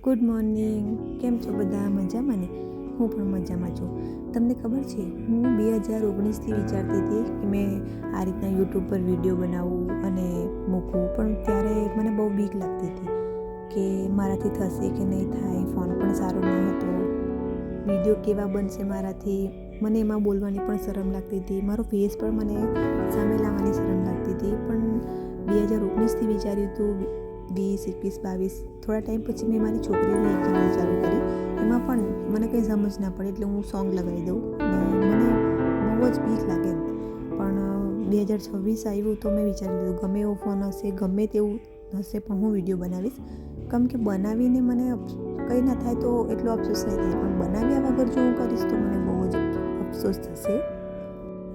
Good morning. કેમ છો બધા? મજામાં ને? હું પણ મજામાં છું. તમને ખબર છે, હું 2019થી વિચારતી હતી કે મેં આ રીતના યુટ્યુબ પર વિડીયો બનાવું અને મૂકવું, પણ ત્યારે મને બહુ બીક લાગતી હતી કે મારાથી થશે કે નહીં થાય. ફોન પણ સારો ન હતો, વિડીયો કેવા બનશે મારાથી, મને એમાં બોલવાની પણ શરમ લાગતી હતી, મારો ફેસ પણ મને સામે લાવવાની શરમ લાગતી હતી. પણ 2019થી વિચાર્યું હતું, 20, 21, 22 થોડા ટાઈમ પછી મેં મારી છોકરીની એક ચેનલ ચાલુ કરી. એમાં પણ મને કંઈ સમજ ના પડે એટલે હું સોંગ લગાવી દઉં ને મને બહુ જ બીક લાગે. પણ 2026 આવ્યું તો મેં વિચારી લીધું, ગમે એવો ફોન હશે, ગમે તેવું હશે, પણ હું વિડીયો બનાવીશ. કેમ કે બનાવીને મને કંઈ ના થાય તો એટલો અફસોસ નહીં થાય, પણ બનાવ્યા વગર જો હું કરીશ તો મને બહુ જ અફસોસ થશે.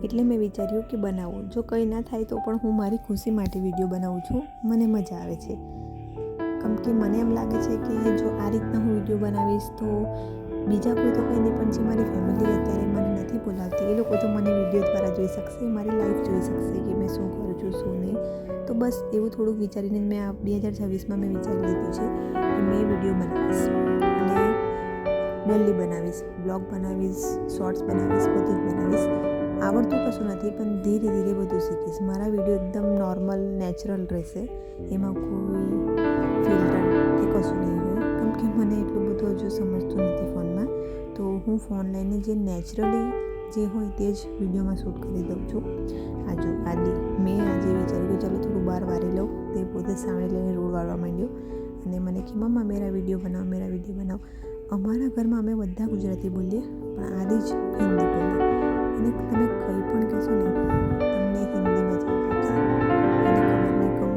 એટલે મેં વિચાર્યું કે બનાવું, જો કંઈ ના થાય તો પણ હું મારી ખુશી માટે વિડીયો બનાવું છું, મને મજા આવે છે. કેમ કે મને એમ લાગે છે કે જો આ રીતના હું વિડીયો બનાવીશ તો બીજા કોઈ તો કંઈ નહીં, પણ જે મારી ફેમિલી અત્યારે મને નથી બોલાવતી, એ લોકો તો મને વિડીયો દ્વારા જોઈ શકશે, મારી લાઈફ જોઈ શકશે કે મેં શું કરું છું, શું નહીં. તો બસ એવું થોડુંક વિચારીને મેં આ 2026માં મેં વિચારી લીધું છે કે મેં વિડીયો બનાવીશ અને ડેલી બનાવીશ, બ્લોગ બનાવીશ, શોર્ટ્સ બનાવીશ, બધું જ બનાવીશ. આવડતું કશું નથી, પણ ધીરે ધીરે બધું શીખીશ. મારા વિડીયો એકદમ નોર્મલ, નેચરલ રહેશે, એમાં કોઈ ફિલ્ટર કે કશું નહીં હોય. કેમ કે મને એટલું બધું હજુ સમજતું નથી ફોનમાં, તો હું ફોન લઈને જે નેચરલી જે હોય તે જ વિડીયોમાં શૂટ કરી દઉં છું. મેં આજે વિચાર્યું કે ચાલો થોડું બહાર વારી લઉં. તે પોતે સામે લઈને રોડ વાળવા માંડ્યો અને મને કે મમ્મા મેરા વિડીયો બનાવો, મેરા વિડીયો બનાવો. અમારા ઘરમાં અમે બધા ગુજરાતી બોલીએ, પણ આદિ જ હિન્દી બોલીએ. અને તમે કંઈ પણ કહેશો ને તમને હિન્દીમાં જ આવડશે. એને ખબર નહીં કહું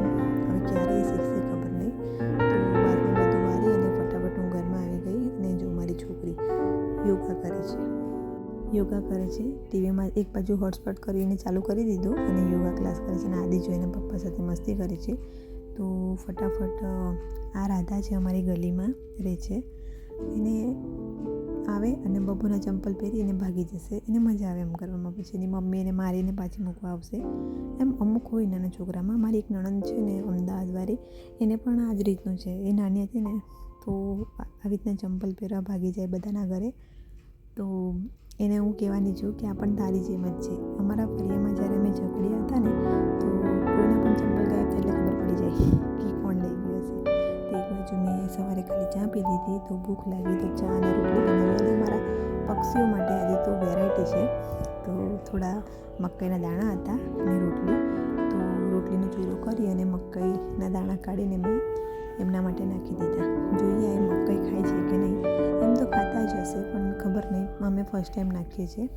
હવે ક્યારે શીખશે ખબર નહીં. તો બહારનું બધું વારી અને ફટાફટ હું ઘરમાં આવી ગઈ અને જો મારી છોકરી યોગા કરે છે. ટીવીમાં એક બાજુ હોટસ્પોટ કરીને ચાલુ કરી દીધું અને યોગા ક્લાસ કરે છે અને આદિ જો એના પપ્પા સાથે મસ્તી કરે છે. તો ફટાફટ આ રાધા છે, અમારી ગલીમાં રહે છે, એને આવે અને બબુના ચંપલ પહેરીને ભાગી જશે. એને મજા આવે એમ કરવામાં. પછી એની મમ્મી એને મારીને પાછી મૂકવા આવશે. એમ અમુક હોય નાના છોકરામાં. મારી એક નણંદ છે ને અમદાવાદવાળી, એને પણ આ જ રીતનું છે. એ નાની હતી ને તો આવી રીતના ચંપલ પહેરવા ભાગી જાય બધાના ઘરે. તો એને હું કહેવાની છું કે આ પણ તારી જેમ જ છે. અમારા ફળિયામાં જ્યારે અમે ઝઘડ્યા હતા ને તો કોઈના પણ ચંપલ ગાયબ થાય એટલે ખબર પડી જાય કે કોણ લઈ ગયું હશે. તો એક બાજુ મેં સવારે ખાલી ચા પી લીધી, તો ભૂખ લાગી તો ચા અને રોટલી બનાવી. અને મારા પક્ષીઓ માટે આજે તો વેરાયટી છે, તો થોડા મકાઈના દાણા હતા અને રોટલી. તો રોટલીનો ચૂરો કરી અને મકાઈના દાણા કાઢીને મેં એમના માટે નાખી દીધા. જોઈએ એ મકાઈ ખાય છે કે નહીં. એમ તો ખાતા જ હશે, પણ ખબર નહીં, અમે ફર્સ્ટ ટાઈમ નાખીએ છીએ.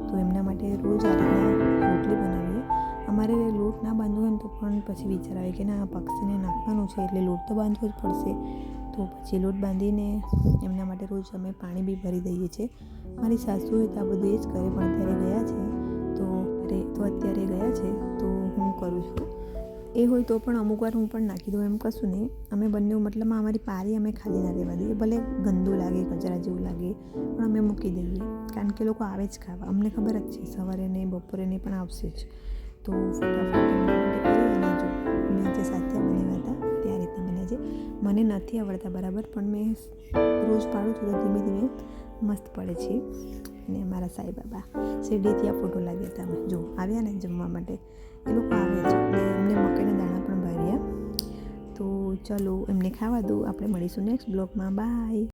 તો એમના માટે રોજ આ રીતના રોટલી બનાવીએ. અમારે લોટ ના બાંધવો હોય ને તો પણ પછી વિચાર આવે કે ના, પક્ષીને નાખવાનું છે એટલે લોટ તો બાંધવો જ પડશે. તો પછી લોટ બાંધીને એમના માટે રોજ અમે પાણી બી ભરી દઈએ છીએ. મારી સાસુએ તો આ બધું એ જ કરે, પણ અત્યારે ગયા છે તો હું કરું છું. એ હોય તો પણ અમુક વાર હું પણ નાખી દઉં, એમ કશું નહીં. અમે બંને મતલબમાં અમારી પારી અમે ખાલી ના રહેવા દઈએ. ભલે ગંદુ લાગે, કચરા જેવું લાગે, પણ અમે મૂકી દઈએ, કારણ કે લોકો આવે જ ખાવા. અમને ખબર જ છે સવારે નહીં, બપોરે નહીં, પણ આવશે જ. તો ફટાફટ અને જો મેં જે સાથિયા બનાવ્યા હતા તે આ રીતના બન્યા છે. મને નથી આવડતા બરાબર, પણ મેં રોજ પાડું છું તો ધીમે ધીમે મસ્ત પડે છે. અને મારા સાંઈ બાબા શિરડીથી આ ફોટો લાવ્યા હતા. જો આવ્યા ને જમવા માટે, એ લોકો આવે છે અને એમને મકાઈના દાણા પણ ભાવ્યા. તો ચલો એમને ખાવા દો. આપણે મળીશું નેક્સ્ટ બ્લોગમાં. બાય.